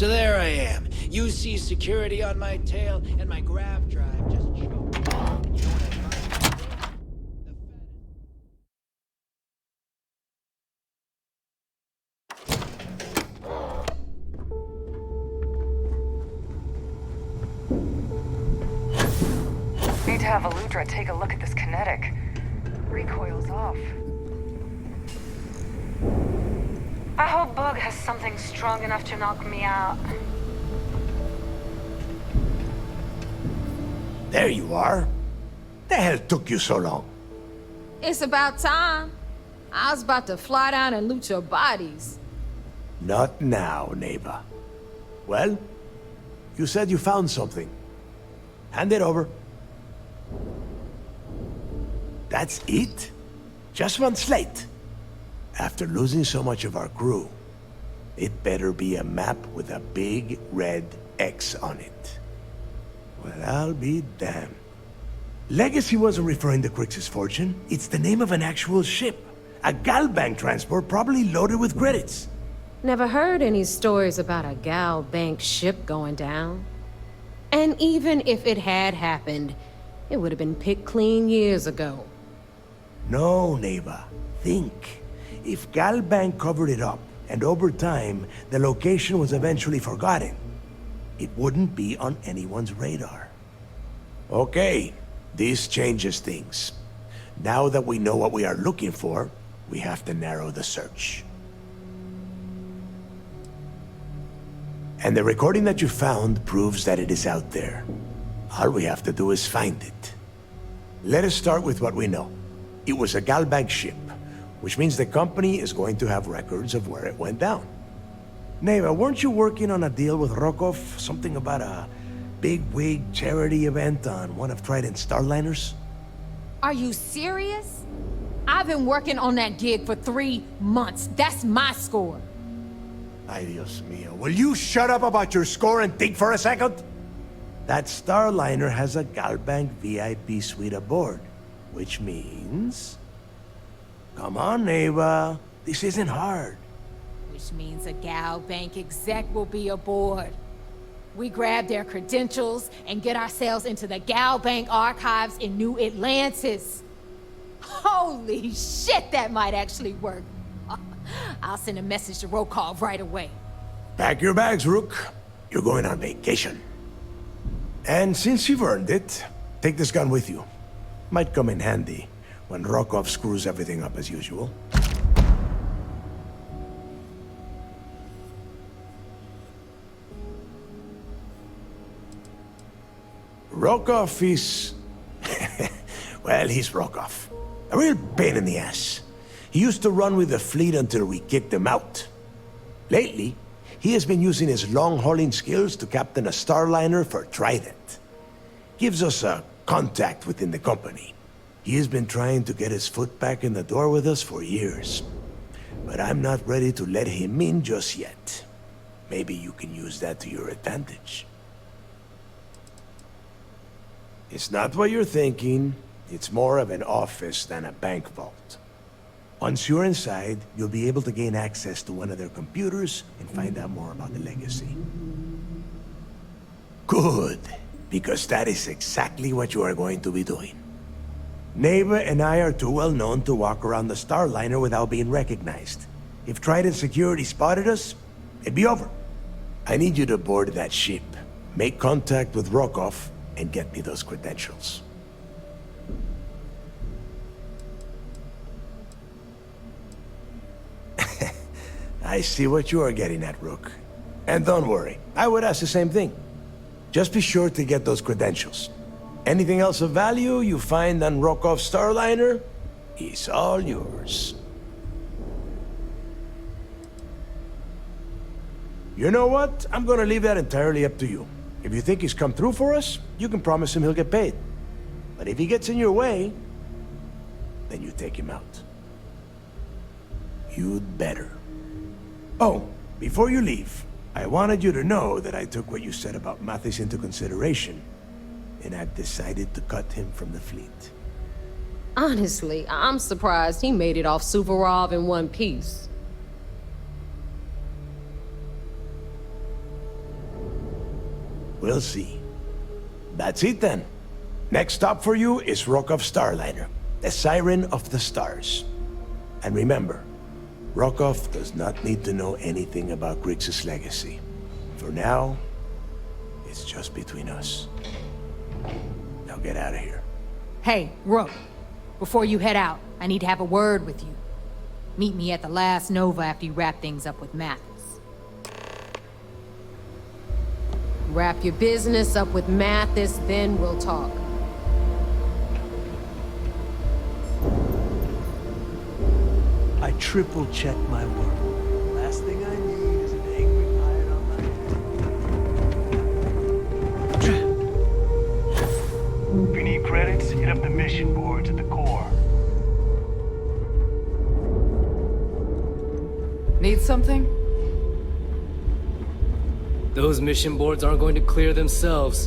So there I am. You see security on my tail, and my grav drive just choked. You know what I find? Need to have Eludra take a look at this kinetic. Recoil's off. I hope Bug has something strong enough to knock me out. There you are. The hell took you so long? It's about time. I was about to fly down and loot your bodies. Not now, neighbor. Well, you said you found something. Hand it over. That's it? Just one slate? After losing so much of our crew, it better be a map with a big red X on it. Well, I'll be damned. Legacy wasn't referring to Crix's fortune. It's the name of an actual ship. A Galbank transport probably loaded with credits. Never heard any stories about a Gal Bank ship going down. And even if it had happened, it would have been picked clean years ago. No, neighbor. Think. If Galbank covered it up, and over time, the location was eventually forgotten, it wouldn't be on anyone's radar. Okay, this changes things. Now that we know what we are looking for, we have to narrow the search. And the recording that you found proves that it is out there. All we have to do is find it. Let us start with what we know. It was a Galbank ship, which means the company is going to have records of where it went down. Neva, weren't you working on a deal with Rokov? Something about a big-wig charity event on one of Trident's Starliners? Are you serious? I've been working on that gig for 3 months. That's my score. Ay, Dios mío. Will you shut up about your score and think for a second? That Starliner has a Galbank VIP suite aboard, which means... Come on, Neva. This isn't hard. Which means a Gal Bank exec will be aboard. We grab their credentials and get ourselves into the Gal Bank archives in New Atlantis. Holy shit, that might actually work. I'll send a message to Rokov right away. Pack your bags, Rook. You're going on vacation. And since you've earned it, take this gun with you. Might come in handy when Rokov screws everything up as usual. Rokov is... well, he's Rokov. A real pain in the ass. He used to run with the fleet until we kicked him out. Lately, he has been using his long-hauling skills to captain a Starliner for Trident. Gives us a contact within the company. He has been trying to get his foot back in the door with us for years. But I'm not ready to let him in just yet. Maybe you can use that to your advantage. It's not what you're thinking. It's more of an office than a bank vault. Once you're inside, you'll be able to gain access to one of their computers and find out more about the legacy. Good, because that is exactly what you are going to be doing. Neva and I are too well known to walk around the Starliner without being recognized. If Trident security spotted us, it'd be over. I need you to board that ship, make contact with Rokov, and get me those credentials. I see what you are getting at, Rook. And don't worry, I would ask the same thing. Just be sure to get those credentials. Anything else of value you find on Rokov's Starliner is all yours. You know what? I'm gonna leave that entirely up to you. If you think he's come through for us, you can promise him he'll get paid. But if he gets in your way, then you take him out. You'd better. Oh, before you leave, I wanted you to know that I took what you said about Mathis into consideration, and I've decided to cut him from the fleet. Honestly, I'm surprised he made it off Suvorov in one piece. We'll see. That's it then. Next stop for you is Rokoff's Starliner, the Siren of the Stars. And remember, Rokoff does not need to know anything about Griggs' legacy. For now, it's just between us. Now get out of here. Hey, Rook, before you head out, I need to have a word with you. Meet me at the last Nova after you wrap things up with Mathis. Wrap your business up with Mathis, then we'll talk. I triple-check my work. Last thing I need is an angry pirate on my head. If you need credits, hit up the mission boards at the core. Need something? Those mission boards aren't going to clear themselves.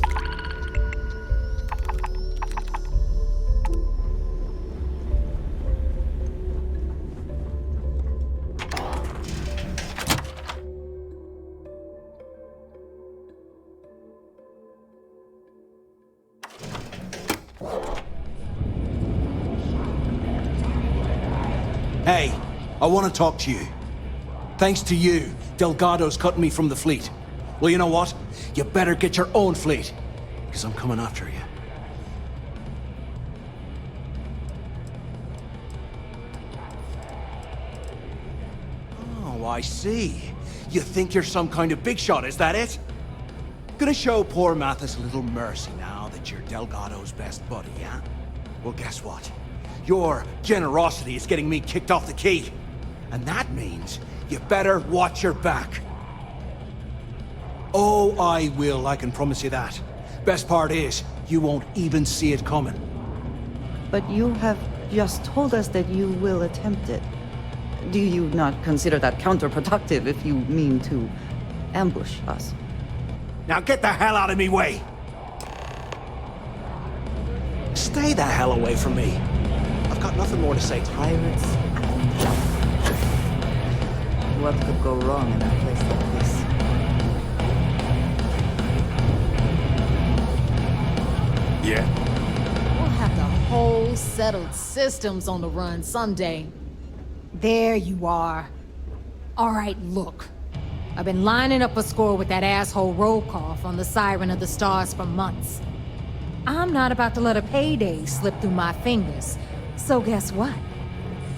Hey, I want to talk to you. Thanks to you, Delgado's cutting me from the fleet. Well, you know what? You better get your own fleet, because I'm coming after you. Oh, I see. You think you're some kind of big shot, is that it? Gonna show poor Mathis a little mercy now that you're Delgado's best buddy, yeah? Well, guess what? Your generosity is getting me kicked off the key. And that means you better watch your back. Oh, I will, I can promise you that. Best part is, you won't even see it coming. But you have just told us that you will attempt it. Do you not consider that counterproductive if you mean to ambush us? Now get the hell out of me way! Stay the hell away from me. I've got nothing more to say to you. Pirates and junk. What could go wrong in a place like this? Yeah? We'll have the whole settled systems on the run someday. There you are. All right, look. I've been lining up a score with that asshole Rokoff on the Siren of the Stars for months. I'm not about to let a payday slip through my fingers. So guess what?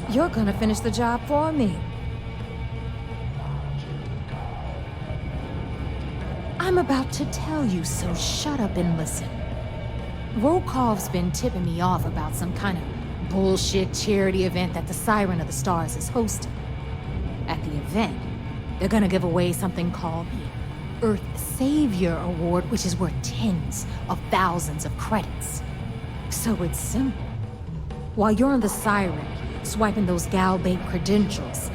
You're gonna finish the job for me. I'm about to tell you, so shut up and listen. Rokoff's been tipping me off about some kind of bullshit charity event that the Siren of the Stars is hosting. At the event, they're gonna give away something called the Earth Savior Award, which is worth tens of thousands of credits. So it's simple. While you're on the Siren, swiping those Gal Bank credentials,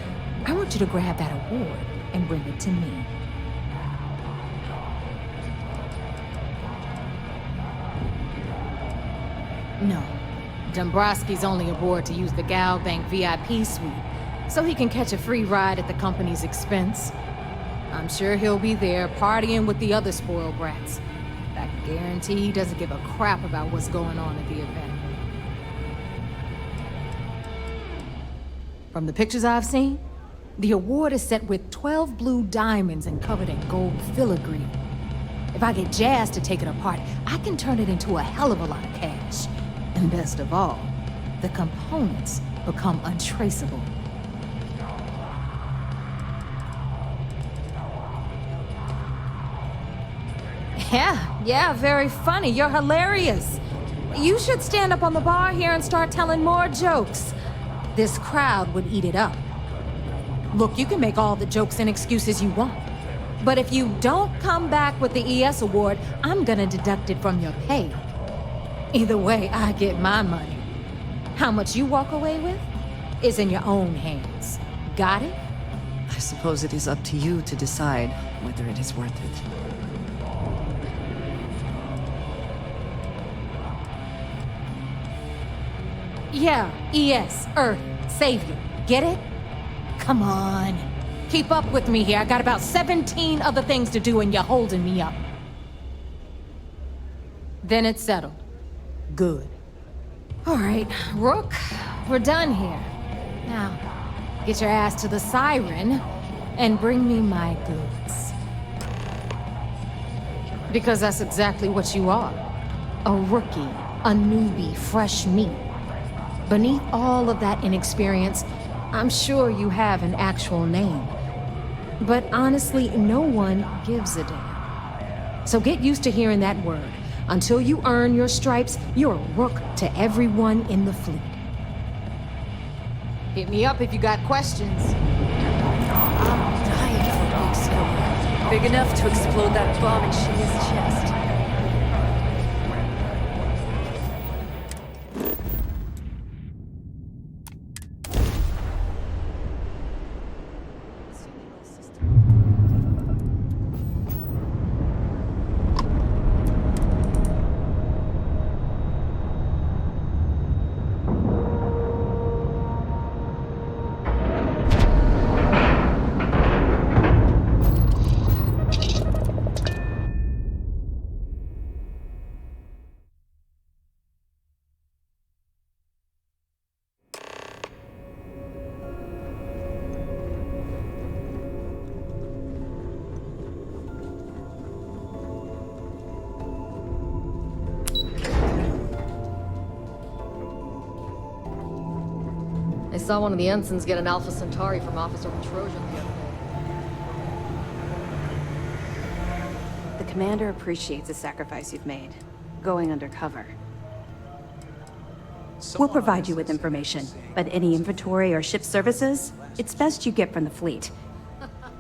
I want you to grab that award and bring it to me. No. Dombrowski's only aboard to use the Gal Bank VIP suite, so he can catch a free ride at the company's expense. I'm sure he'll be there partying with the other spoiled brats. I guarantee he doesn't give a crap about what's going on at the event. From the pictures I've seen, the award is set with 12 blue diamonds and covered in gold filigree. If I get jazzed to take it apart, I can turn it into a hell of a lot of cash. And best of all, the components become untraceable. Yeah, very funny. You're hilarious. You should stand up on the bar here and start telling more jokes. This crowd would eat it up. Look, you can make all the jokes and excuses you want. But if you don't come back with the ES award, I'm gonna deduct it from your pay. Either way, I get my money. How much you walk away with is in your own hands. Got it? I suppose it is up to you to decide whether it is worth it. Yeah, ES, Earth, Savior. Get it? Come on. Keep up with me here. I got about 17 other things to do and you're holding me up. Then it's settled. Good. All right, Rook, we're done here. Now, get your ass to the Siren and bring me my goods. Because that's exactly what you are. A rookie, a newbie, fresh meat. Beneath all of that inexperience, I'm sure you have an actual name. But honestly, no one gives a damn. So get used to hearing that word. Until you earn your stripes, you're a rook to everyone in the fleet. Hit me up if you got questions. I'm dying for a big score. Big enough to explode that bomb in Shini's chest. I saw one of the ensigns get an Alpha Centauri from Officer Trojan the other day. The commander appreciates the sacrifice you've made, going undercover. We'll provide you with information, but any inventory or ship services, it's best you get from the fleet.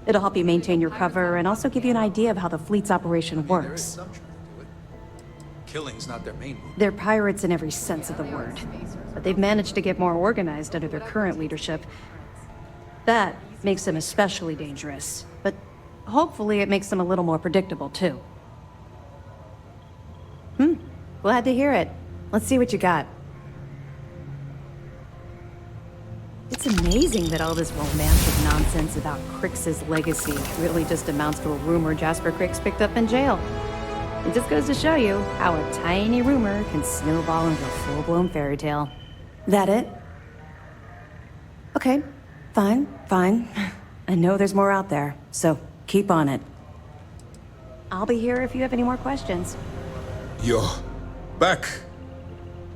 It'll help you maintain your cover and also give you an idea of how the fleet's operation works. Killing's not their main move. They're pirates in every sense of the word, but they've managed to get more organized under their current leadership. That makes them especially dangerous, but hopefully it makes them a little more predictable too. Glad to hear it. Let's see what you got. It's amazing that all this romantic nonsense about Crix's legacy really just amounts to a rumor Jasper Crix picked up in jail. It just goes to show you how a tiny rumor can snowball into a full-blown fairy tale. That it? Okay, fine. I know there's more out there, so keep on it. I'll be here if you have any more questions. You're back.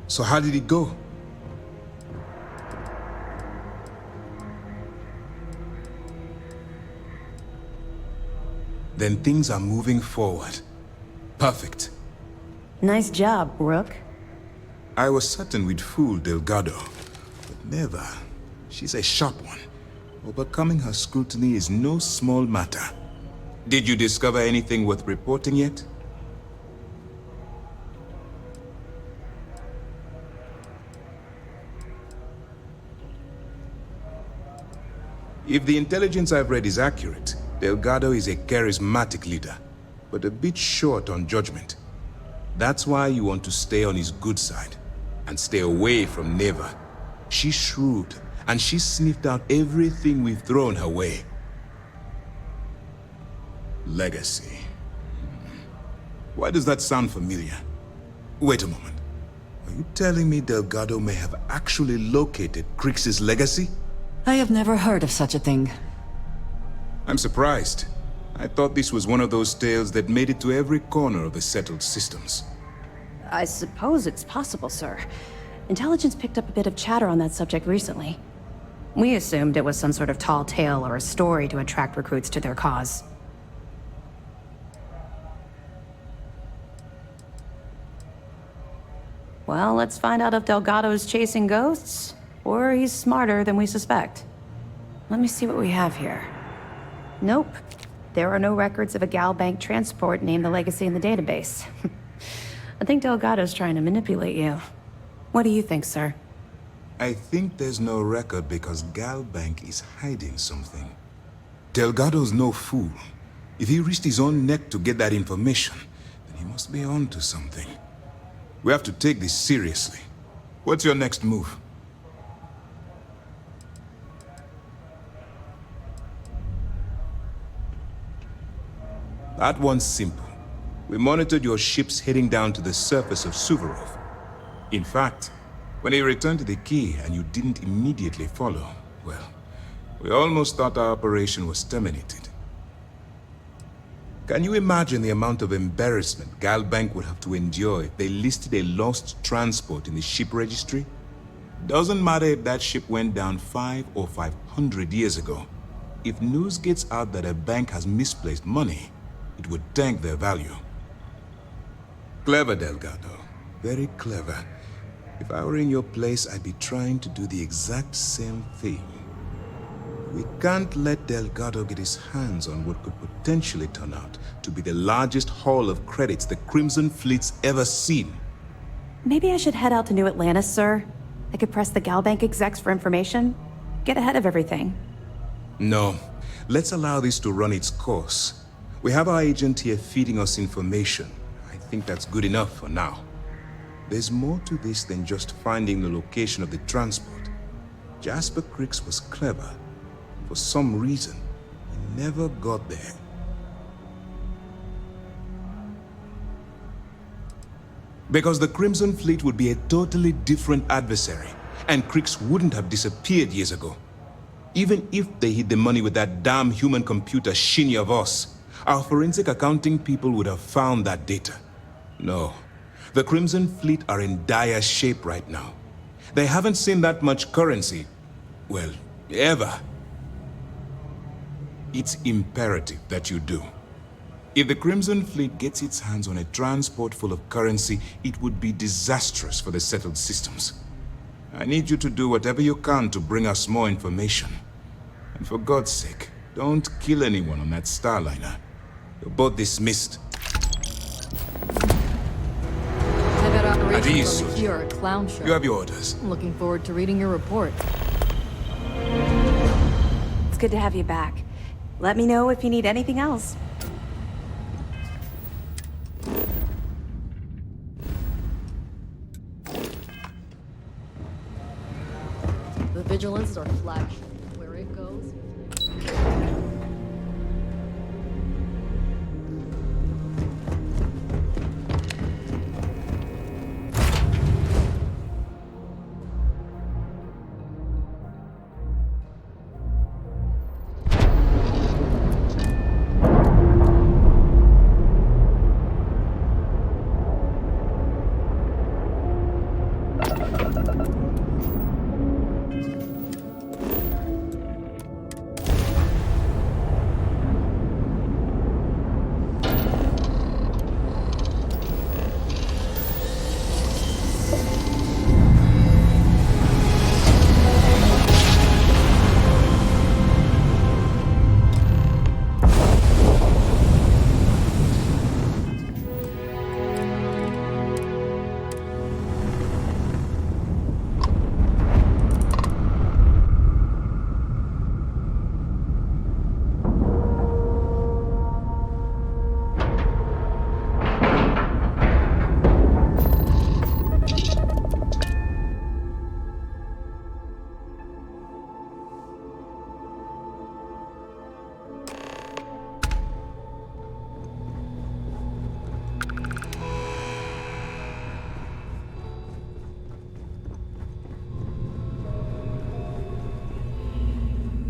So how did it go? Then things are moving forward. Perfect. Nice job, Rook. I was certain we'd fool Delgado, but never. She's a sharp one. Overcoming her scrutiny is no small matter. Did you discover anything worth reporting yet? If the intelligence I've read is accurate, Delgado is a charismatic leader, but a bit short on judgment. That's why you want to stay on his good side, and stay away from Neva. She's shrewd, and she's sniffed out everything we've thrown her way. Legacy. Why does that sound familiar? Wait a moment. Are you telling me Delgado may have actually located Crix's legacy? I have never heard of such a thing. I'm surprised. I thought this was one of those tales that made it to every corner of the settled systems. I suppose it's possible, sir. Intelligence picked up a bit of chatter on that subject recently. We assumed it was some sort of tall tale or a story to attract recruits to their cause. Well, let's find out if Delgado's chasing ghosts, or he's smarter than we suspect. Let me see what we have here. Nope. There are no records of a Gal Bank transport named the Legacy in the database. I think Delgado's trying to manipulate you. What do you think, sir? I think there's no record because Gal Bank is hiding something. Delgado's no fool. If he risked his own neck to get that information, then he must be on to something. We have to take this seriously. What's your next move? That one's simple. We monitored your ships heading down to the surface of Suvorov. In fact, when you returned to the key and you didn't immediately follow, well, we almost thought our operation was terminated. Can you imagine the amount of embarrassment Galbank would have to endure if they listed a lost transport in the ship registry? Doesn't matter if that ship went down 5 or 500 years ago. If news gets out that a bank has misplaced money, it would tank their value. Clever, Delgado. Very clever. If I were in your place, I'd be trying to do the exact same thing. We can't let Delgado get his hands on what could potentially turn out to be the largest haul of credits the Crimson Fleet's ever seen. Maybe I should head out to New Atlantis, sir. I could press the Galbank execs for information. Get ahead of everything. No. Let's allow this to run its course. We have our agent here feeding us information. I think that's good enough for now. There's more to this than just finding the location of the transport. Jasper Cricks was clever. For some reason, he never got there. Because the Crimson Fleet would be a totally different adversary, and Cricks wouldn't have disappeared years ago. Even if they hid the money with that damn human computer Shinya Voss, our forensic accounting people would have found that data. No, the Crimson Fleet are in dire shape right now. They haven't seen that much currency, well, ever. It's imperative that you do. If the Crimson Fleet gets its hands on a transport full of currency, it would be disastrous for the settled systems. I need you to do whatever you can to bring us more information. And for God's sake, don't kill anyone on that Starliner. You're both dismissed. I got At operations ease, over here at Clown Show. You have your orders. I'm looking forward to reading your report. It's good to have you back. Let me know if you need anything else. The Vigilance is our flagship. Where it goes.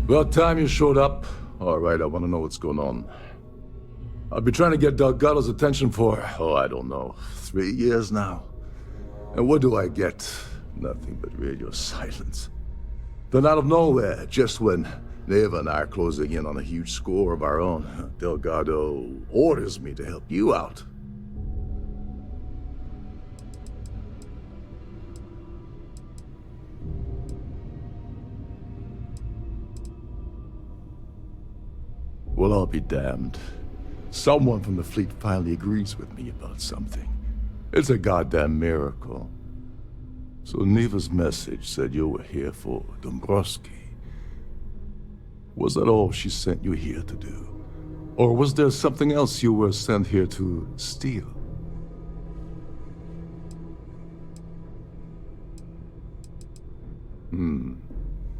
About time you showed up. All right, I want to know what's going on. I've been trying to get Delgado's attention for, I don't know, 3 years now. And what do I get? Nothing but radio silence. Then out of nowhere, just when Neva and I are closing in on a huge score of our own, Delgado orders me to help you out. Well, I'll be damned. Someone from the fleet finally agrees with me about something. It's a goddamn miracle. So Neva's message said you were here for Dombrowski. Was that all she sent you here to do? Or was there something else you were sent here to steal?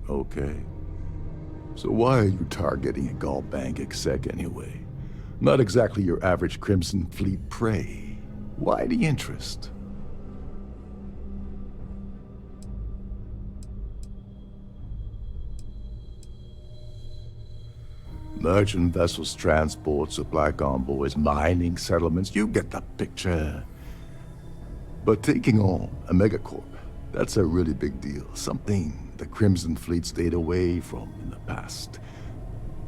Okay. So why are you targeting a Galbank exec anyway? Not exactly your average Crimson Fleet prey. Why the interest? Merchant vessels, transport, supply convoys, mining settlements, you get the picture. But taking on a megacorp, that's a really big deal. Something the Crimson Fleet stayed away from in the past.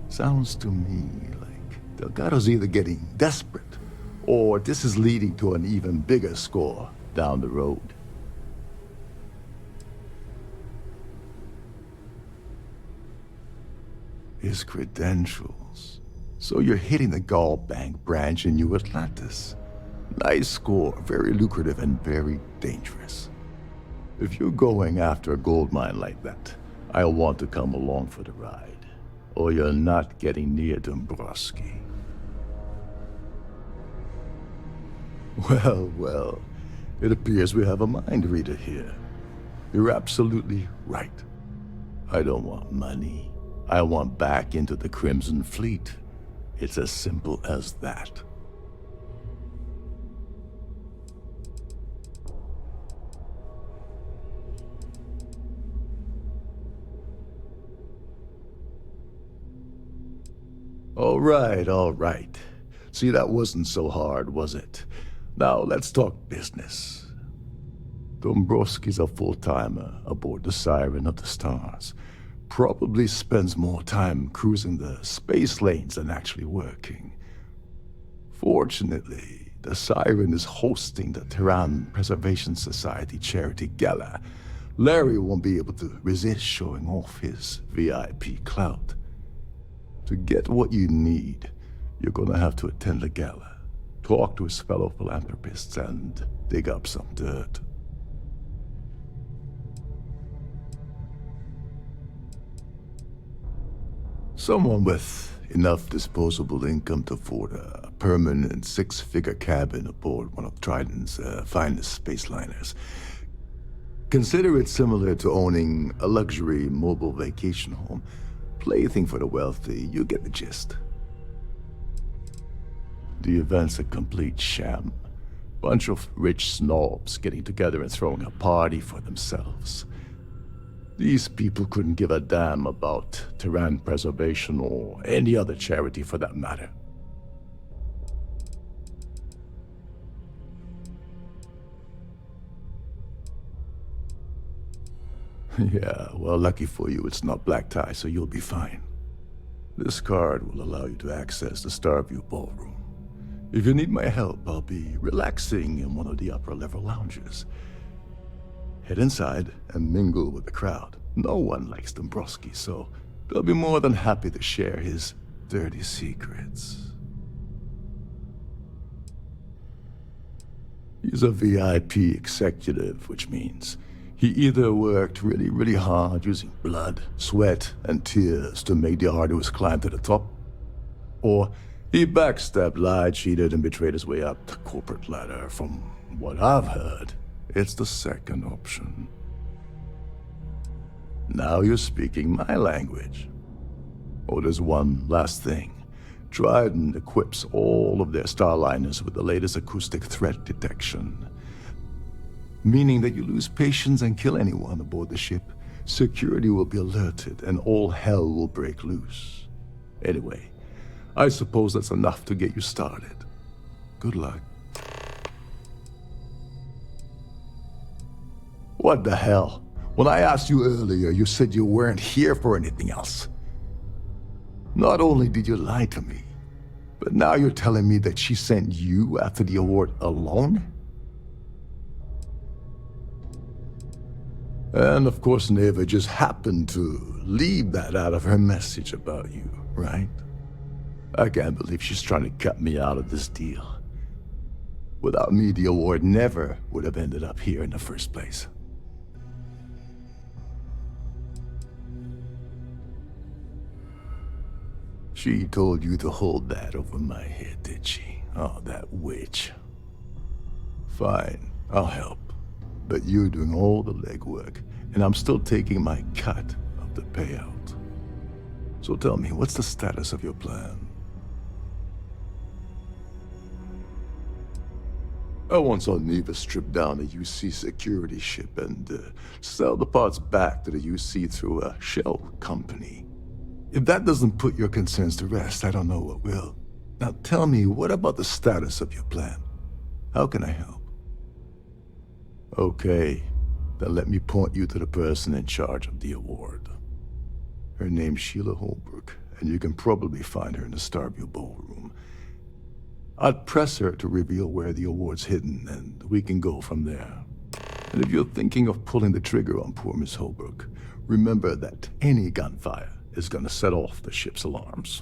Sounds to me like Delgado's either getting desperate, or this is leading to an even bigger score down the road. His credentials. So you're hitting the Gaul Bank branch in New Atlantis. Nice score, very lucrative and very dangerous. If you're going after a gold mine like that, I'll want to come along for the ride. Or you're not getting near Dombrowski. Well, well, it appears we have a mind reader here. You're absolutely right. I don't want money. I want back into the Crimson Fleet. It's as simple as that. All right. See, that wasn't so hard, was it? Now, let's talk business. Dombrowski's a full-timer aboard the Siren of the Stars. Probably spends more time cruising the space lanes than actually working. Fortunately, the Siren is hosting the Trident Preservation Society charity gala. Larry won't be able to resist showing off his VIP clout. To get what you need, you're gonna have to attend the gala, talk to his fellow philanthropists, and dig up some dirt. Someone with enough disposable income to afford a permanent six-figure cabin aboard one of Trident's finest spaceliners. Consider it similar to owning a luxury mobile vacation home. Plaything for the wealthy, you get the gist. The event's a complete sham. Bunch of rich snobs getting together and throwing a party for themselves. These people couldn't give a damn about Trident Preservation or any other charity for that matter. Yeah, well, lucky for you, it's not black tie, so you'll be fine. This card will allow you to access the Starfield ballroom. If you need my help, I'll be relaxing in one of the upper-level lounges. Head inside and mingle with the crowd. No one likes Dombrowski, so they'll be more than happy to share his dirty secrets. He's a VIP executive, which means he either worked really hard using blood, sweat, and tears to make the arduous climb to the top, or he backstabbed, lied, cheated, and betrayed his way up the corporate ladder. From what I've heard, it's the second option. Now you're speaking my language. Oh, there's one last thing. Trident equips all of their Starliners with the latest acoustic threat detection. Meaning that you lose patience and kill anyone aboard the ship, security will be alerted and all hell will break loose. Anyway, I suppose that's enough to get you started. Good luck. What the hell? When I asked you earlier, you said you weren't here for anything else. Not only did you lie to me, but now you're telling me that she sent you after the award alone? And of course Neva just happened to leave that out of her message about you, right? I can't believe she's trying to cut me out of this deal. Without me, the award never would have ended up here in the first place. She told you to hold that over my head, did she? Oh, that witch. Fine, I'll help. But you're doing all the legwork, and I'm still taking my cut of the payout. So tell me, what's the status of your plan? I once saw Neva strip down a UC security ship and sell the parts back to the UC through a shell company. If that doesn't put your concerns to rest, I don't know what will. Now tell me, what about the status of your plan? How can I help? Okay, then let me point you to the person in charge of the award. Her name's Sheila Holbrook, and you can probably find her in the Starfield ballroom. I'd press her to reveal where the award's hidden, and we can go from there. And if you're thinking of pulling the trigger on poor Miss Holbrook, remember that any gunfire is gonna set off the ship's alarms.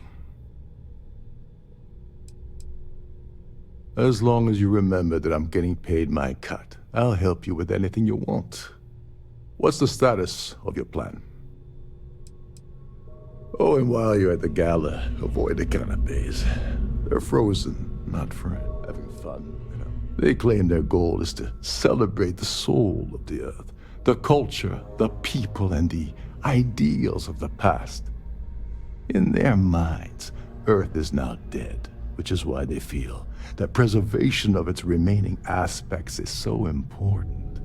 As long as you remember that I'm getting paid my cut, I'll help you with anything you want. What's the status of your plan? Oh, and while you're at the gala, avoid the canapes. They're frozen, not for having fun, you know. They claim their goal is to celebrate the soul of the Earth, the culture, the people, and the ideals of the past. In their minds, Earth is now dead, which is why they feel that preservation of its remaining aspects is so important.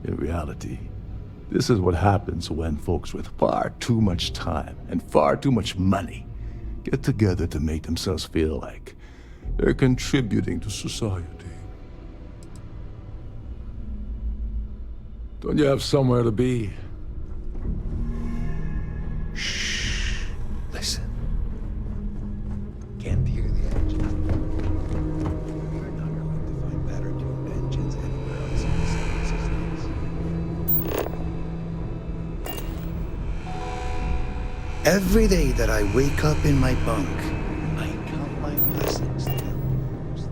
In reality, this is what happens when folks with far too much time and far too much money get together to make themselves feel like they're contributing to society. Don't you have somewhere to be? Shh. Listen. Can't hear the engine. You're not going to find better tuned engines anywhere else in the solar systems. Every day that I wake up in my bunk, I count my blessings that have rose.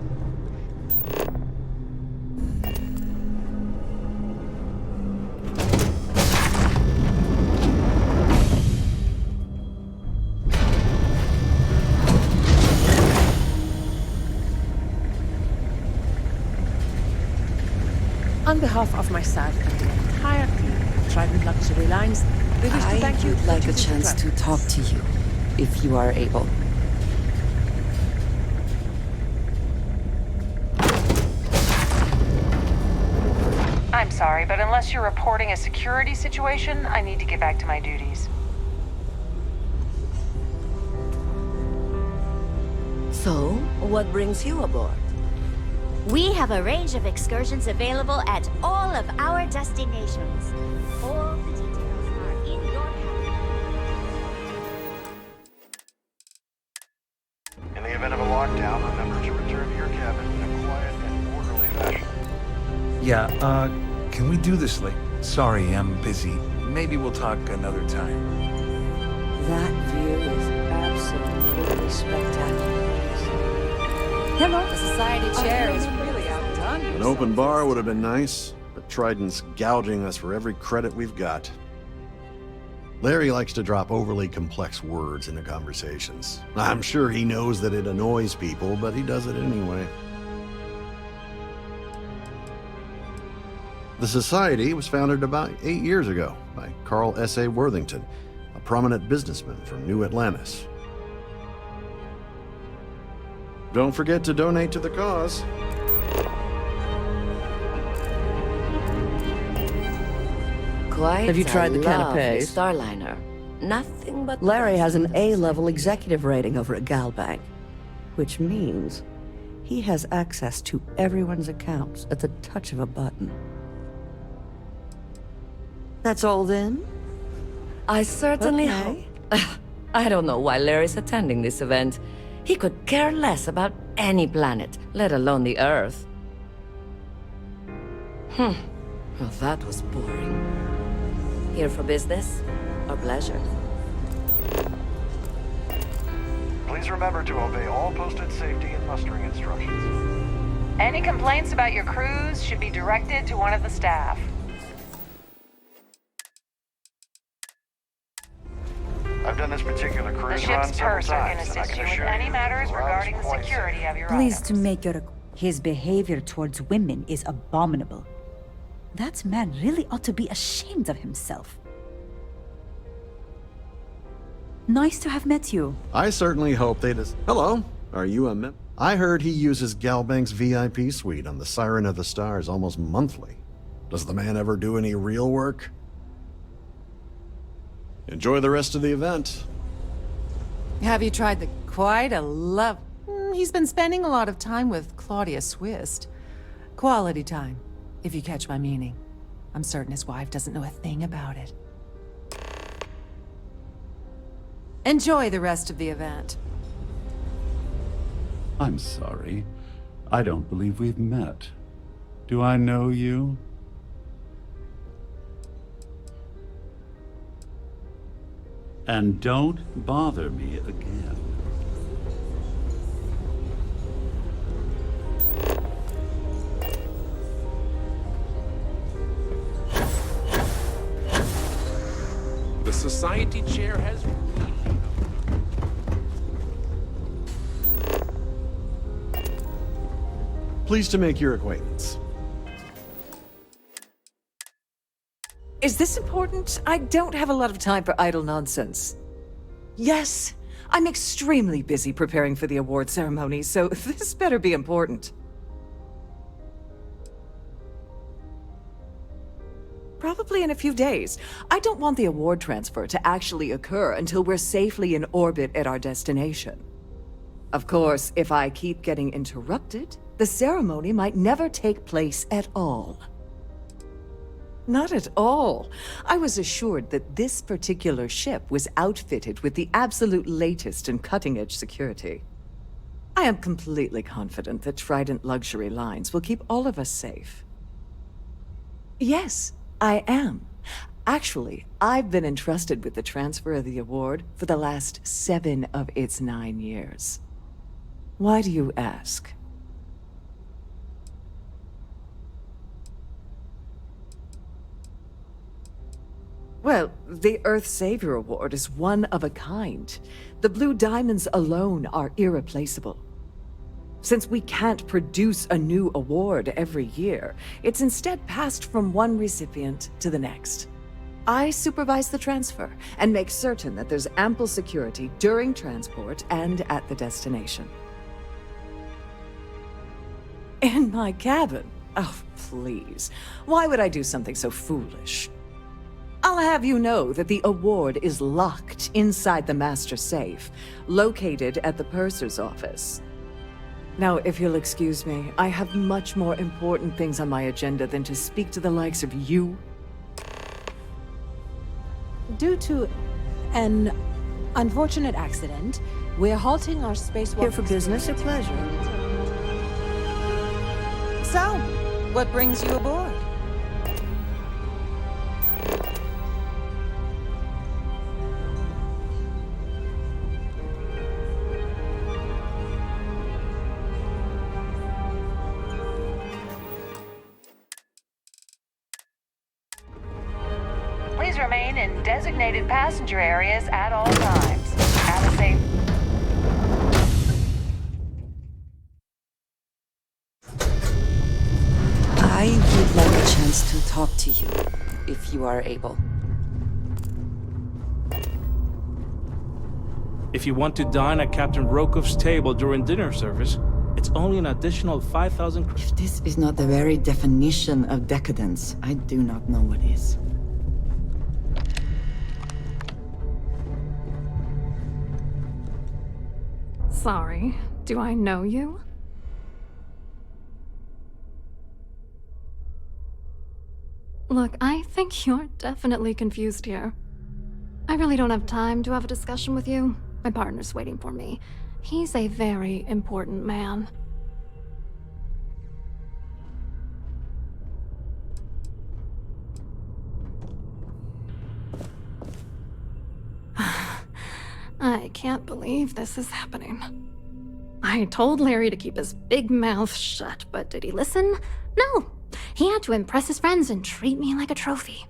On behalf of myself and the entire team of Trident Luxury Lines, we wish to thank you. I would like a for chance to talk to you, if you are able. I'm sorry, but unless you're reporting a security situation, I need to get back to my duties. So, what brings you aboard? We have a range of excursions available at all of our destinations. All the details are in your In the event of a lockdown, remember to return to your cabin in a quiet and orderly fashion. Yeah, can we do this later? Sorry, I'm busy. Maybe we'll talk another time. That view is absolutely spectacular. Hello. The society chair is really outdone. An open bar would have been nice, but Trident's gouging us for every credit we've got. Larry likes to drop overly complex words into conversations. I'm sure he knows that it annoys people, but he does it anyway. The Society was founded about 8 years ago by Carl S.A. Worthington, a prominent businessman from New Atlantis. Don't forget to donate to the cause. Quite. Have you tried the lovely canapes? Starliner. Nothing but... Larry has an A-level executive rating over at Galbank, which means he has access to everyone's accounts at the touch of a button. That's all then? I certainly hope. I don't know why Larry's attending this event. He could care less about any planet, let alone the Earth. Well, that was boring. Here for business or pleasure? Please remember to obey all posted safety and mustering instructions. Any complaints about your cruise should be directed to one of the staff. I've done this particular The cruise run ship's several purser can times, and I assist can you with assure any you matters the ride regarding was the quite security of your Please items. to make your... His behavior towards women is abominable. That man really ought to be ashamed of himself. Nice to have met you. I certainly hope they just... Hello, are you a mem... I heard he uses Galbank's VIP suite on the Siren of the Stars almost monthly. Does the man ever do any real work? Enjoy the rest of the event. Have you tried the quite a love... He's been spending a lot of time with Claudia Swist. Quality time, if you catch my meaning. I'm certain his wife doesn't know a thing about it. Enjoy the rest of the event. I'm sorry. I don't believe we've met. Do I know you? And don't bother me again. The society chair has... Pleased to make your acquaintance. Is this important? I don't have a lot of time for idle nonsense. Yes, I'm extremely busy preparing for the award ceremony, so this better be important. Probably in a few days. I don't want the award transfer to actually occur until we're safely in orbit at our destination. Of course, if I keep getting interrupted, the ceremony might never take place at all. Not at all. I was assured that this particular ship was outfitted with the absolute latest in cutting-edge security. I am completely confident that Trident Luxury Lines will keep all of us safe. Yes, I am. Actually, I've been entrusted with the transfer of the award for the last 7 of its 9 years. Why do you ask? Well, the Earth Savior Award is one of a kind. The Blue Diamonds alone are irreplaceable. Since we can't produce a new award every year, it's instead passed from one recipient to the next. I supervise the transfer and make certain that there's ample security during transport and at the destination. In my cabin? Oh, please. Why would I do something so foolish? I'll have you know that the award is locked inside the master safe, located at the purser's office. Now, if you'll excuse me, I have much more important things on my agenda than to speak to the likes of you. Due to an unfortunate accident, we're halting our spacewalk. Here for business or pleasure? So, what brings you aboard? Please remain in designated passenger areas at all times. Have a safe... I would like a chance to talk to you, if you are able. If you want to dine at Captain Rokov's table during dinner service, it's only an additional 5,000... If this is not the very definition of decadence, I do not know what is. Sorry, do I know you? Look, I think you're definitely confused here. I really don't have time to have a discussion with you. My partner's waiting for me. He's a very important man. I can't believe this is happening. I told Larry to keep his big mouth shut, but did he listen? No! He had to impress his friends and treat me like a trophy.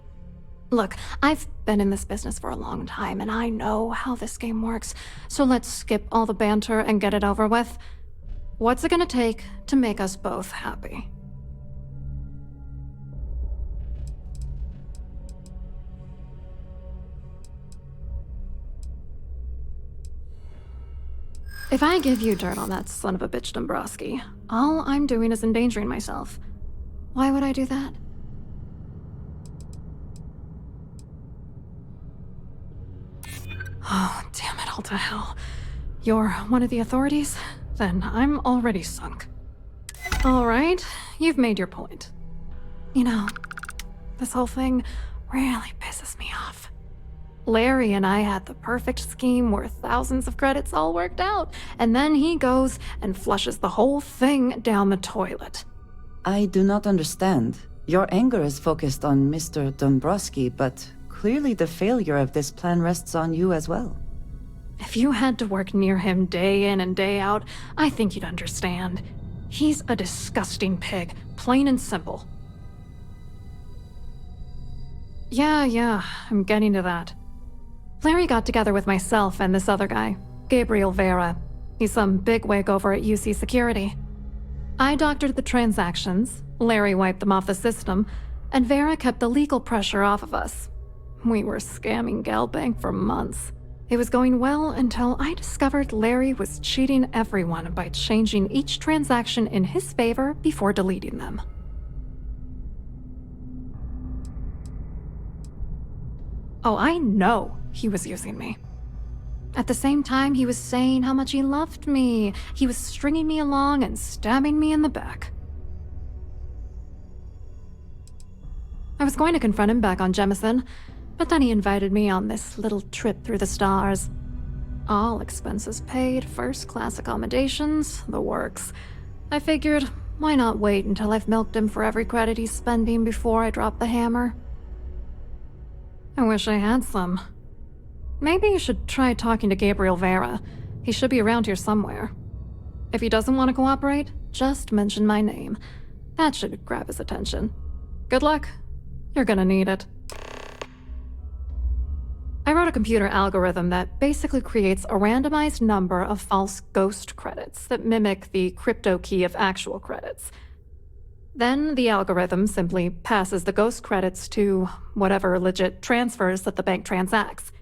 Look, I've been in this business for a long time, and I know how this game works, so let's skip all the banter and get it over with. What's it gonna take to make us both happy? If I give you dirt on that son of a bitch Dombrowski, all I'm doing is endangering myself. Why would I do that? Oh, damn it all to hell. You're one of the authorities? Then I'm already sunk. All right, you've made your point. You know, this whole thing really pisses me off. Larry and I had the perfect scheme worth thousands of credits all worked out, and then he goes and flushes the whole thing down the toilet. I do not understand. Your anger is focused on Mr. Dombrowski, but clearly the failure of this plan rests on you as well. If you had to work near him day in and day out, I think you'd understand. He's a disgusting pig, plain and simple. Yeah, I'm getting to that. Larry got together with myself and this other guy, Gabriel Vera. He's some bigwig over at UC Security. I doctored the transactions, Larry wiped them off the system, and Vera kept the legal pressure off of us. We were scamming Galbank for months. It was going well until I discovered Larry was cheating everyone by changing each transaction in his favor before deleting them. Oh, I know he was using me. At the same time, he was saying how much he loved me. He was stringing me along and stabbing me in the back. I was going to confront him back on Jemison, but then he invited me on this little trip through the stars. All expenses paid, first-class accommodations, the works. I figured, why not wait until I've milked him for every credit he's spending before I drop the hammer? I wish I had some. Maybe you should try talking to Gabriel Vera. He should be around here somewhere. If he doesn't want to cooperate, just mention my name. That should grab his attention. Good luck. You're gonna need it. I wrote a computer algorithm that basically creates a randomized number of false ghost credits that mimic the crypto key of actual credits. Then the algorithm simply passes the ghost credits to whatever legit transfers that the bank transacts.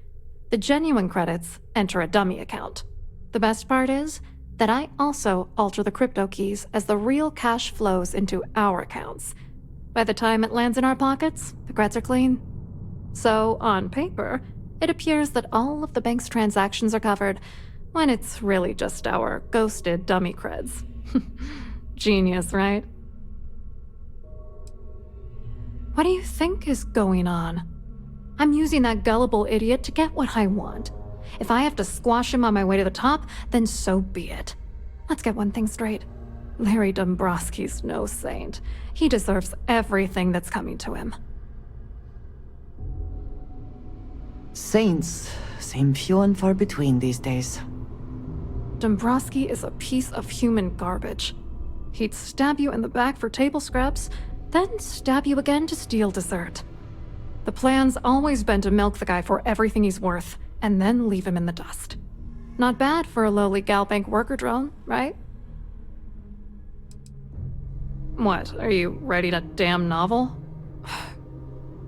The genuine credits enter a dummy account. The best part is that I also alter the crypto keys as the real cash flows into our accounts. By the time it lands in our pockets, the creds are clean. So, on paper, it appears that all of the bank's transactions are covered, when it's really just our ghosted dummy creds. Genius, right? What do you think is going on? I'm using that gullible idiot to get what I want. If I have to squash him on my way to the top, then so be it. Let's get one thing straight. Larry Dombrowski's no saint. He deserves everything that's coming to him. Saints seem few and far between these days. Dombrowski is a piece of human garbage. He'd stab you in the back for table scraps, then stab you again to steal dessert. The plan's always been to milk the guy for everything he's worth, and then leave him in the dust. Not bad for a lowly Galbank worker drone, right? What, are you writing a damn novel?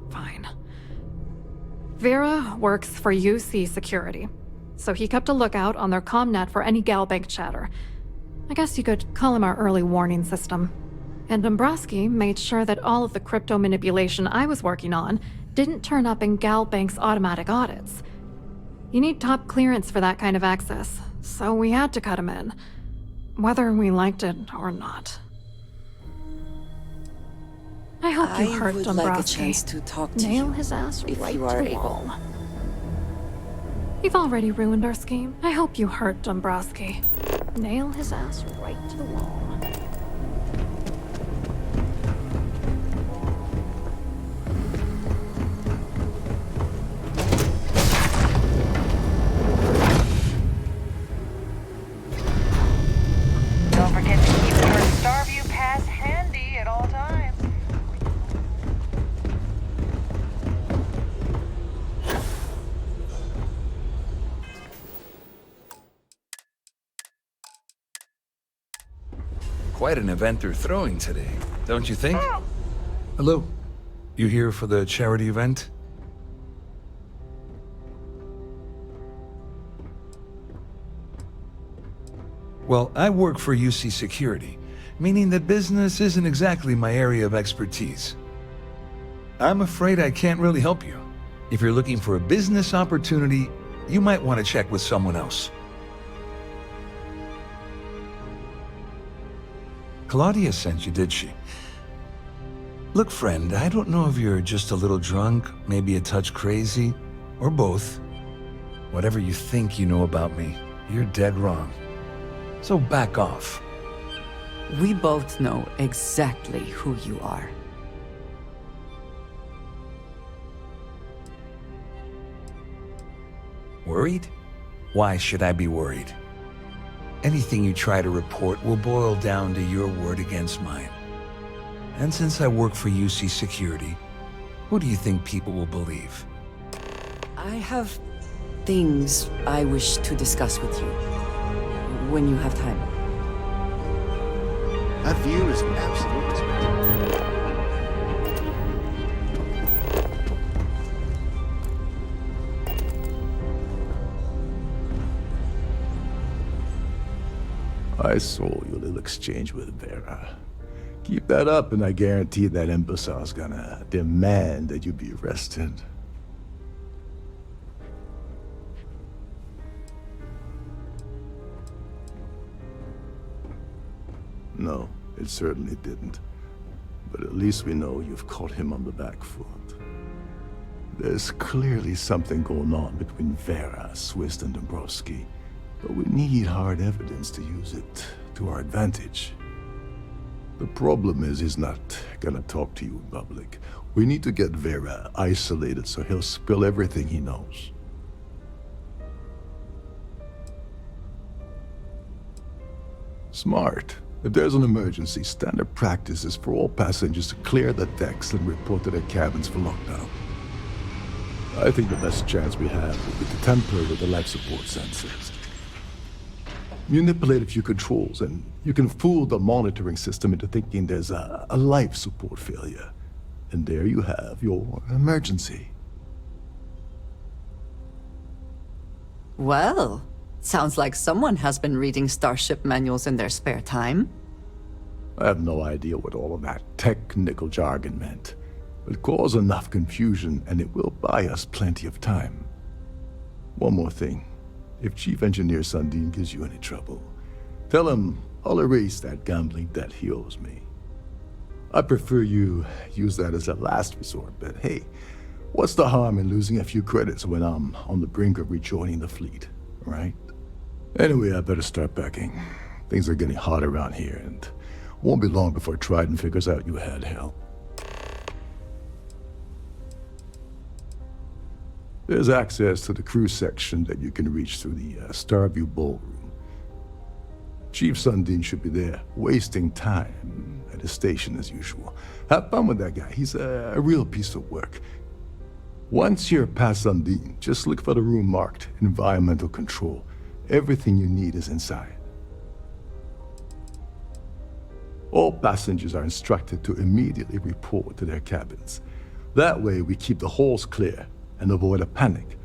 Fine. Vera works for UC Security, so he kept a lookout on their commnet for any Galbank chatter. I guess you could call him our early warning system. And Dombrowski made sure that all of the crypto manipulation I was working on didn't turn up in Galbank's automatic audits. You need top clearance for that kind of access, so we had to cut him in, whether we liked it or not. I hope you hurt Dombrowski. Like a chance to talk to Nail you, his ass if right you to are the able. wall. You've already ruined our scheme. I hope you hurt Dombrowski. Nail his ass right to the wall. Don't forget to keep your Starview pass handy at all times. Quite an event they're throwing today, don't you think? Hello. You here for the charity event? Well, I work for UC Security, meaning that business isn't exactly my area of expertise. I'm afraid I can't really help you. If you're looking for a business opportunity, you might want to check with someone else. Claudia sent you, did she? Look, friend, I don't know if you're just a little drunk, maybe a touch crazy, or both. Whatever you think you know about me, you're dead wrong. So back off. We both know exactly who you are. Worried? Why should I be worried? Anything you try to report will boil down to your word against mine. And since I work for UC Security, who do you think people will believe? I have things I wish to discuss with you. When you have time. That view is absolutely spectacular. I saw your little exchange with Vera. Keep that up and I guarantee that imbecile's gonna demand that you be arrested. No, it certainly didn't. But at least we know you've caught him on the back foot. There's clearly something going on between Vera, Swiss, and Dombrowski. But we need hard evidence to use it to our advantage. The problem is he's not gonna talk to you in public. We need to get Vera isolated so he'll spill everything he knows. Smart. If there's an emergency, standard practice is for all passengers to clear the decks and report to their cabins for lockdown. I think the best chance we have will be to tamper with the life support sensors. Manipulate a few controls, and you can fool the monitoring system into thinking there's a life support failure. And there you have your emergency. Well, sounds like someone has been reading Starship manuals in their spare time. I have no idea what all of that technical jargon meant. But cause enough confusion, and it will buy us plenty of time. One more thing. If Chief Engineer Sundin gives you any trouble, tell him I'll erase that gambling debt he owes me. I prefer you use that as a last resort, but hey, what's the harm in losing a few credits when I'm on the brink of rejoining the fleet, right? Anyway, I better start packing. Things are getting hot around here, and won't be long before Trident figures out you had help. There's access to the crew section that you can reach through the Starfield ballroom. Chief Sundin should be there, wasting time at his station as usual. Have fun with that guy. He's a real piece of work. Once you're past Sundin, just look for the room marked Environmental Control. Everything you need is inside. All passengers are instructed to immediately report to their cabins. That way we keep the halls clear and avoid a panic.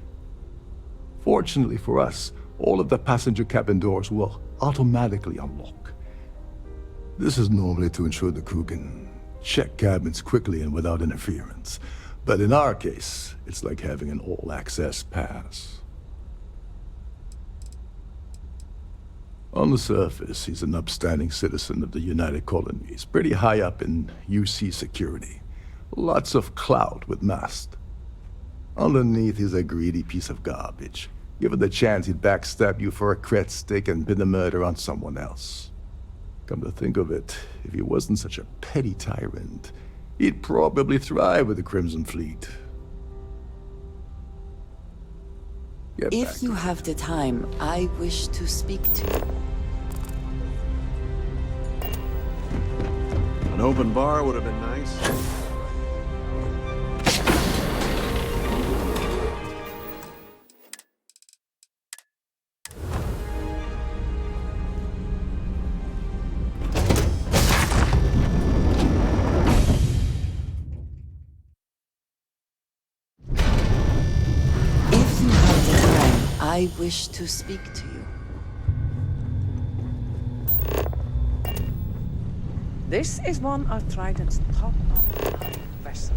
Fortunately for us, all of the passenger cabin doors will automatically unlock. This is normally to ensure the crew can check cabins quickly and without interference. But in our case, it's like having an all-access pass. On the surface, he's an upstanding citizen of the United Colonies, pretty high up in UC Security. Lots of clout with mast. Underneath, he's a greedy piece of garbage. Given the chance, he'd backstab you for a cret stick and pin the murder on someone else. Come to think of it, if he wasn't such a petty tyrant, he'd probably thrive with the Crimson Fleet. If you have the time, I wish to speak to you. An open bar would have been nice. I wish to speak to you. This is one of Trident's top-of-the-line vessels.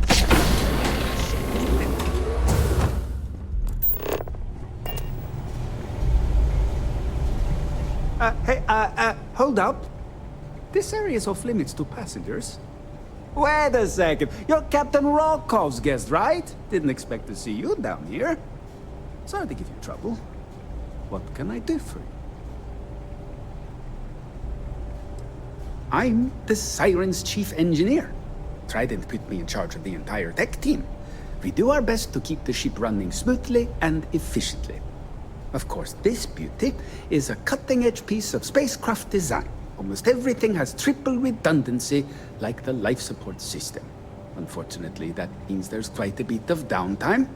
Hold up. This area is off limits to passengers. Wait a second. You're Captain Rokov's guest, right? Didn't expect to see you down here. Sorry to give you trouble. What can I do for you? I'm the Siren's chief engineer. Trident put me in charge of the entire tech team. We do our best to keep the ship running smoothly and efficiently. Of course, this beauty is a cutting-edge piece of spacecraft design. Almost everything has triple redundancy, like the life support system. Unfortunately, that means there's quite a bit of downtime.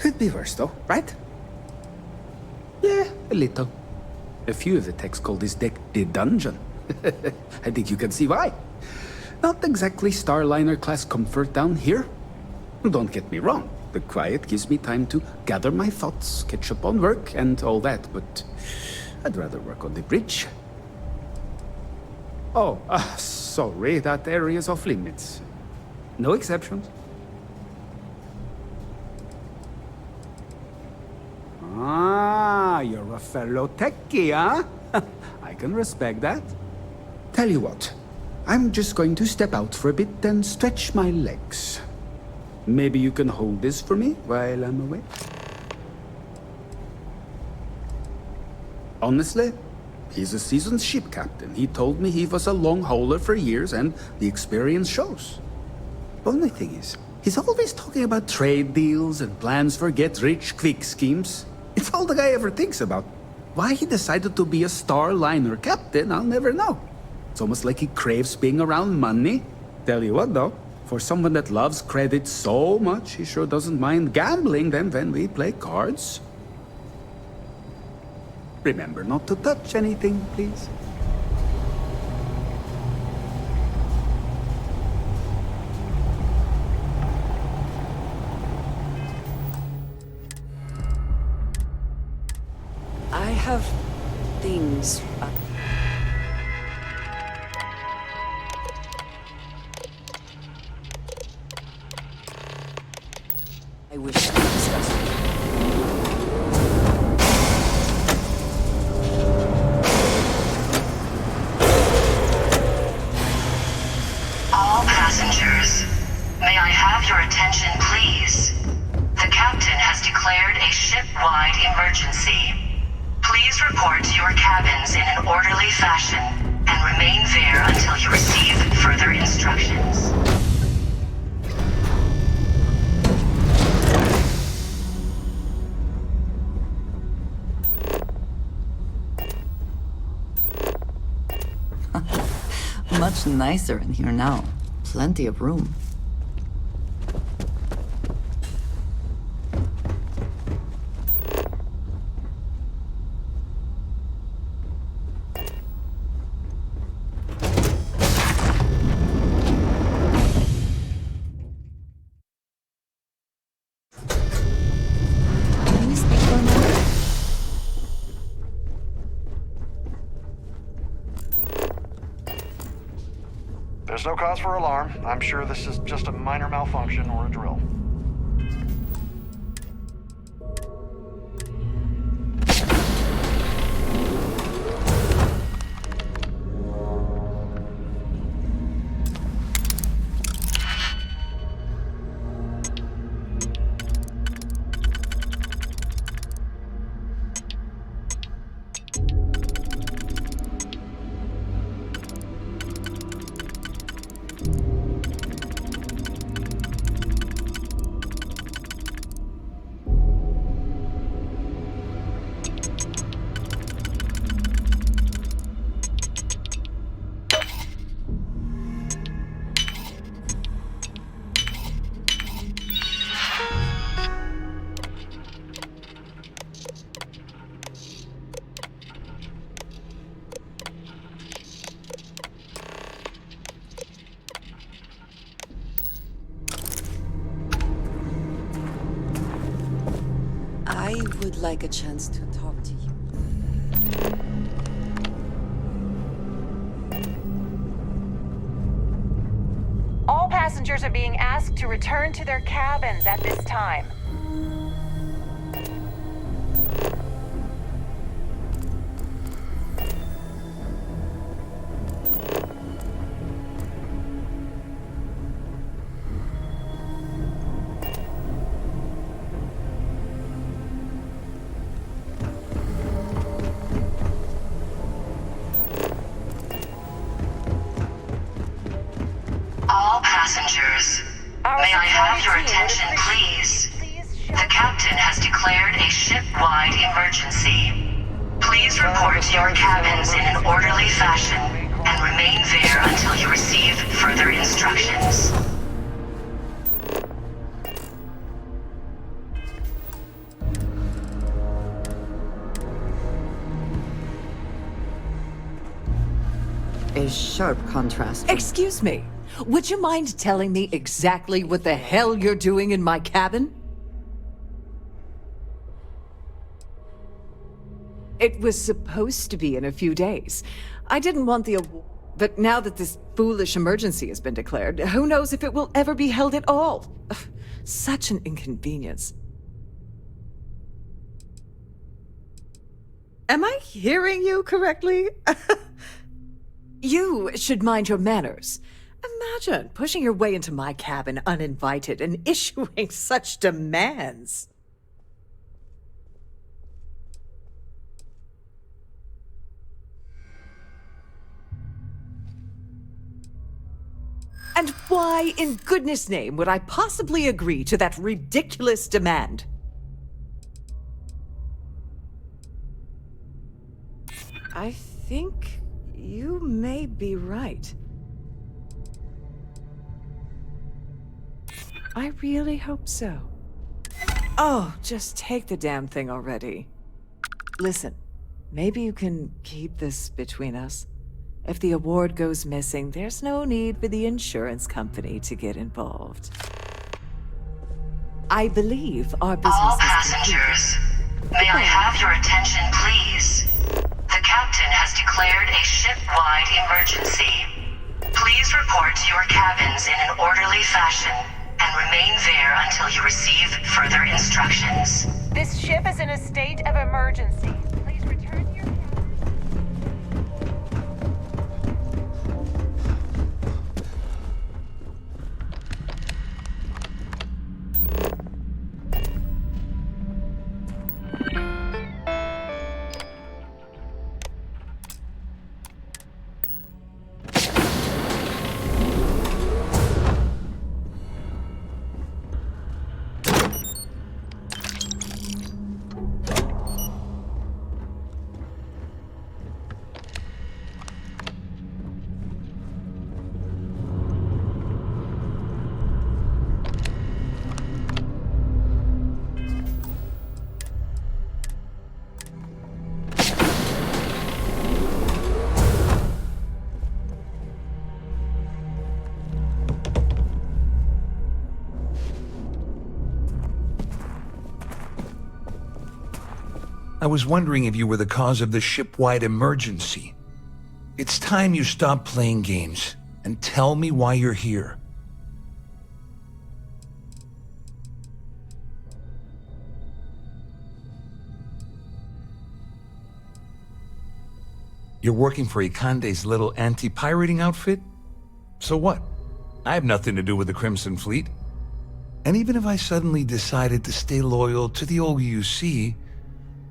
Could be worse, though, right? Yeah, a little. A few of the techs call this deck the dungeon. I think you can see why. Not exactly Starliner-class comfort down here. Don't get me wrong. The quiet gives me time to gather my thoughts, catch up on work, and all that, but I'd rather work on the bridge. Oh, sorry, that area's off limits. No exceptions. Ah, you're a fellow techie, huh? I can respect that. Tell you what, I'm just going to step out for a bit and stretch my legs. Maybe you can hold this for me while I'm away? Honestly, he's a seasoned ship captain. He told me he was a long hauler for years, and the experience shows. Only thing is, he's always talking about trade deals and plans for get-rich-quick schemes. It's all the guy ever thinks about. Why he decided to be a Starliner captain, I'll never know. It's almost like he craves being around money. Tell you what, though, for someone that loves credit so much, he sure doesn't mind gambling them when we play cards. Remember not to touch anything, please. I have things. I wish to discuss with you. All passengers, may I have your attention, please? The captain has declared a ship-wide emergency. Please report to your cabins in an orderly fashion and remain there until you receive further instructions. Much nicer in here now. Plenty of room. Can we speak for a moment? There's no cause for alarm. I'm sure this is just a minor malfunction or a drill. I would like a chance to talk to you. passengers are being asked to return to their cabins at this time. All passengers, may I have your attention, please? The captain has declared a ship-wide emergency. Please report to your cabins in an orderly fashion and remain there until you receive further instructions. A sharp contrast. Excuse me. Would you mind telling me exactly what the hell you're doing in my cabin? It was supposed to be in a few days. I didn't want the award, but now that this foolish emergency has been declared, who knows if it will ever be held at all? Ugh, such an inconvenience. Am I hearing you correctly? You should mind your manners. Imagine pushing your way into my cabin uninvited and issuing such demands. And why, in goodness name, would I possibly agree to that ridiculous demand? I think you may be right. I really hope so. Oh, just take the damn thing already. Listen, maybe you can keep this between us. If the award goes missing, there's no need for the insurance company to get involved. I believe our business All is passengers, may I have your attention, please? The captain has declared a ship-wide emergency. Please report to your cabins in an orderly fashion and remain there until you receive further instructions. This ship is in a state of emergency. Please return to your I was wondering if you were the cause of the ship-wide emergency. It's time you stop playing games and tell me why you're here. You're working for Ikande's little anti-pirating outfit? So what? I have nothing to do with the Crimson Fleet. And even if I suddenly decided to stay loyal to the old UC,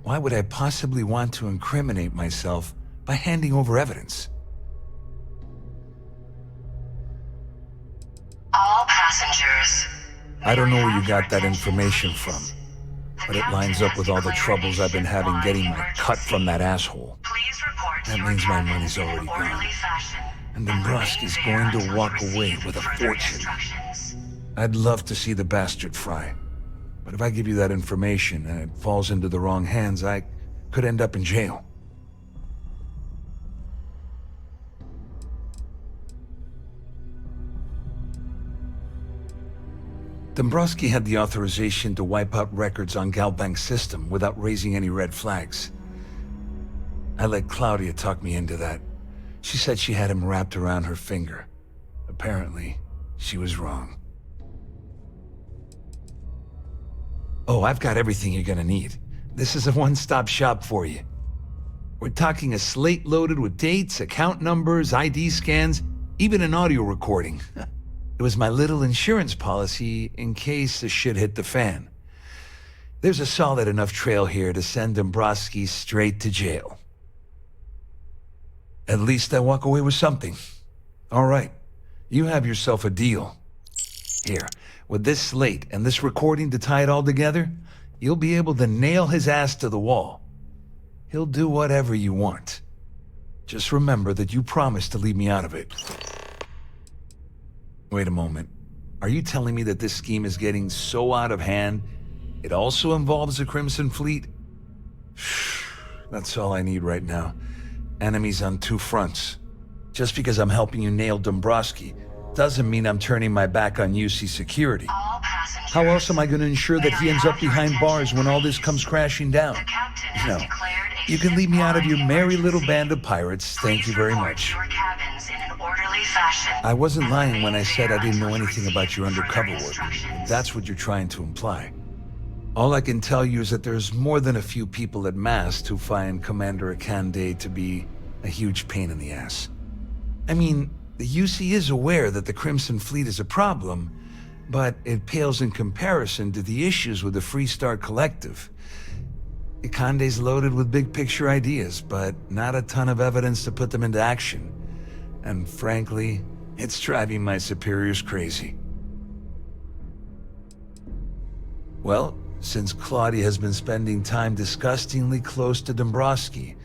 why would I possibly want to incriminate myself by handing over evidence? All passengers, I don't know where you got that information from, but it lines up with all the troubles I've been having getting my cut from that asshole. That means my money's already gone, and Dombrowski's going to walk away with a fortune. I'd love to see the bastard fry, but if I give you that information and it falls into the wrong hands, I could end up in jail. Dombrowski had the authorization to wipe out records on Galbank's system without raising any red flags. I let Claudia talk me into that. She said she had him wrapped around her finger. Apparently, She was wrong. Oh, I've got everything you're gonna need. This is a one-stop shop for you. We're talking a slate loaded with dates, account numbers, ID scans, even an audio recording. It was my little insurance policy in case the shit hit the fan. There's a solid enough trail here to send Dombrowski straight to jail. At least I walk away with something. All right, you have yourself a deal. Here, with this slate and this recording to tie it all together, you'll be able to nail his ass to the wall. He'll do whatever you want. Just remember that you promised to leave me out of it. Wait a moment. Are you telling me that this scheme is getting so out of hand, it also involves the Crimson Fleet? That's all I need right now. Enemies on two fronts. Just because I'm helping you nail Dombrowski doesn't mean I'm turning my back on UC security. How else am I going to ensure that he ends up behind bars when all this comes crashing down? No. You can leave me out of your merry little band of pirates, thank you very much. I wasn't lying when I said I didn't know anything about your undercover work. That's what you're trying to imply. All I can tell you is that there's more than a few people at Mast who find Commander Akande to be a huge pain in the ass. I mean, the UC is aware that the Crimson Fleet is a problem, but it pales in comparison to the issues with the Freestar Collective. Akande's loaded with big-picture ideas, but not a ton of evidence to put them into action. And frankly, it's driving my superiors crazy. Well, since Claudia has been spending time disgustingly close to Dombrowski,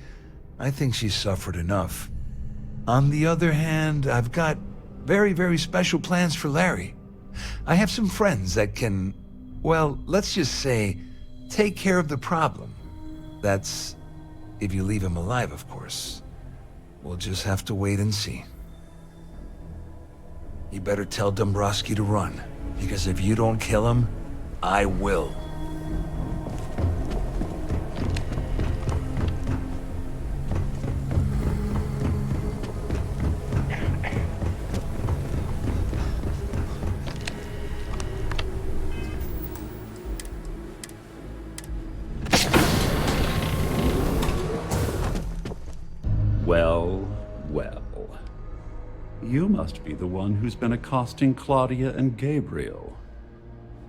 I think she's suffered enough. On the other hand, I've got very, very special plans for Larry. I have some friends that can, well, let's just say, take care of the problem. That's if you leave him alive, of course. We'll just have to wait and see. You better tell Dombrowski to run, because if you don't kill him, I will. Well, well. You must be the one who's been accosting Claudia and Gabriel.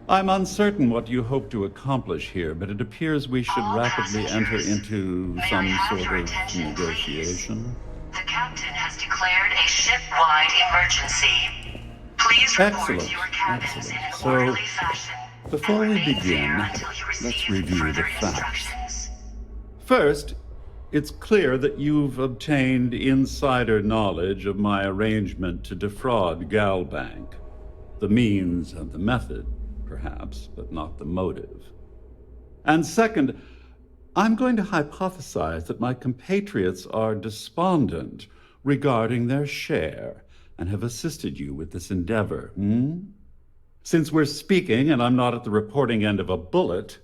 I'm uncertain what you hope to accomplish here, but it appears we should rapidly enter into some sort of negotiation. The captain has declared a ship-wide emergency. Please report your cabins in an orderly fashion. Before we begin, let's review the facts. First, it's clear that you've obtained insider knowledge of my arrangement to defraud Galbank. The means and the method, perhaps, but not the motive. And second, I'm going to hypothesize that my compatriots are despondent regarding their share and have assisted you with this endeavor. Since we're speaking and I'm not at the reporting end of a bullet,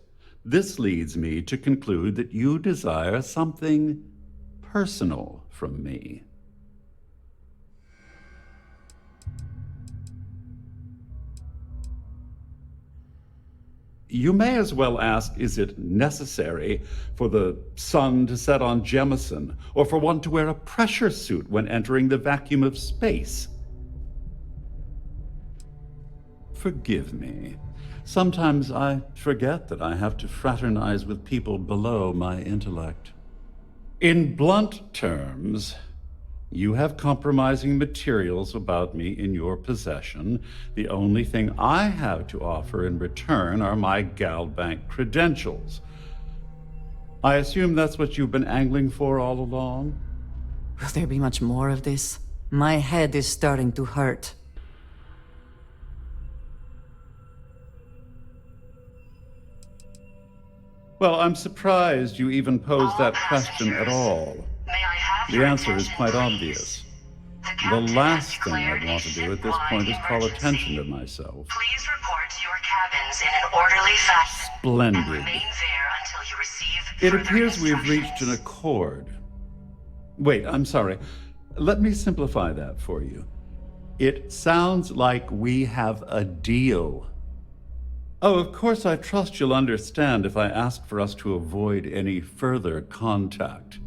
this leads me to conclude that you desire something personal from me. You may as well ask, is it necessary for the sun to set on Jemison, or for one to wear a pressure suit when entering the vacuum of space? Forgive me. Sometimes I forget that I have to fraternize with people below my intellect. In blunt terms, you have compromising materials about me in your possession. The only thing I have to offer in return are my Galbank credentials. I assume that's what you've been angling for all along? Will there be much more of this? My head is starting to hurt. Well, I'm surprised you even posed that question at all. The answer is quite obvious. The last thing I'd want to do at this point is call attention to myself. Please report to your cabins in an orderly fashion. Splendid. And remain there until you receive It further appears we've instructions. reached an accord. Wait, I'm sorry. Let me simplify that for you. It sounds like we have a deal. Oh, of course, I trust you'll understand if I ask for us to avoid any further contact.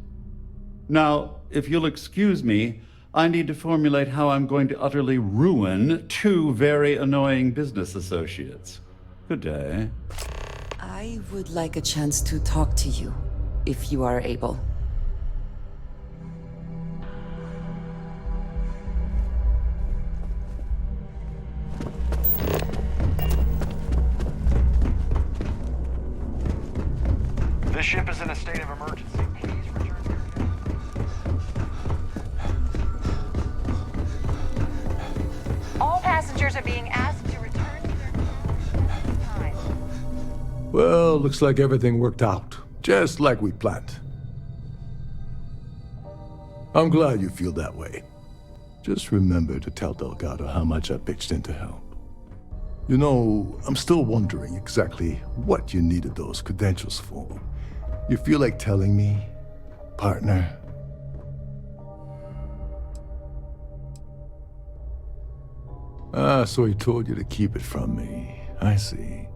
Now, if you'll excuse me, I need to formulate how I'm going to utterly ruin two very annoying business associates. Good day. I would like a chance to talk to you, if you are able. This ship is in a state of emergency. Please return to your All passengers are being asked to return to their cabins at this time. Well, looks like everything worked out, just like we planned. I'm glad you feel that way. Just remember to tell Delgado how much I pitched in to help. You know, I'm still wondering exactly what you needed those credentials for. You feel like telling me, partner? Ah, so he told you to keep it from me. I see.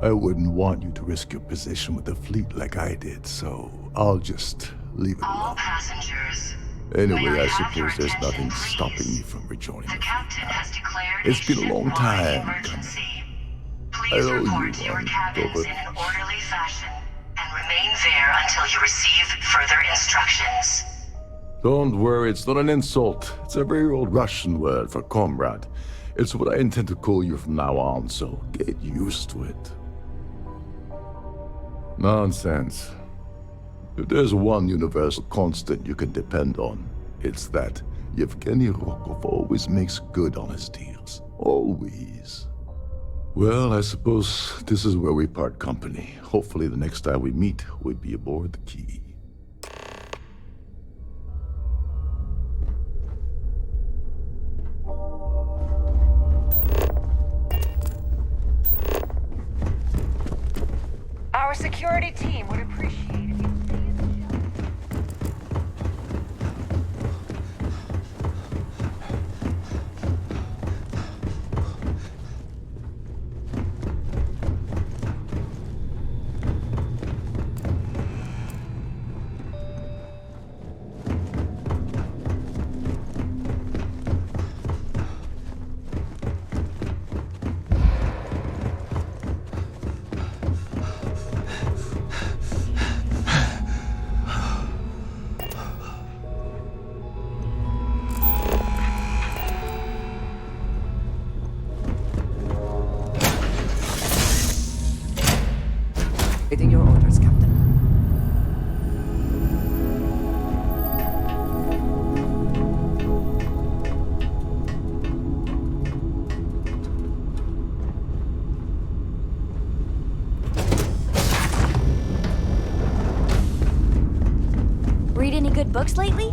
I wouldn't want you to risk your position with the fleet like I did, so I'll just leave it alone. All passengers. Anyway, I suppose there's nothing stopping me from rejoining the Captain has declared It's been a long time coming. I Please owe report you to your one, cabins Dover. in an orderly fashion and remain there until you receive further instructions. Don't worry, it's not an insult. It's a very old Russian word for comrade. It's what I intend to call you from now on, so get used to it. Nonsense. If there's one universal constant you can depend on, it's that Yevgeny Rokov always makes good on his deals. Always. Well, I suppose this is where we part company. Hopefully the next time we meet, we'll be aboard the Key. Our security team would appreciate if you stay in the shelter. Waiting your orders, Captain. Read any good books lately?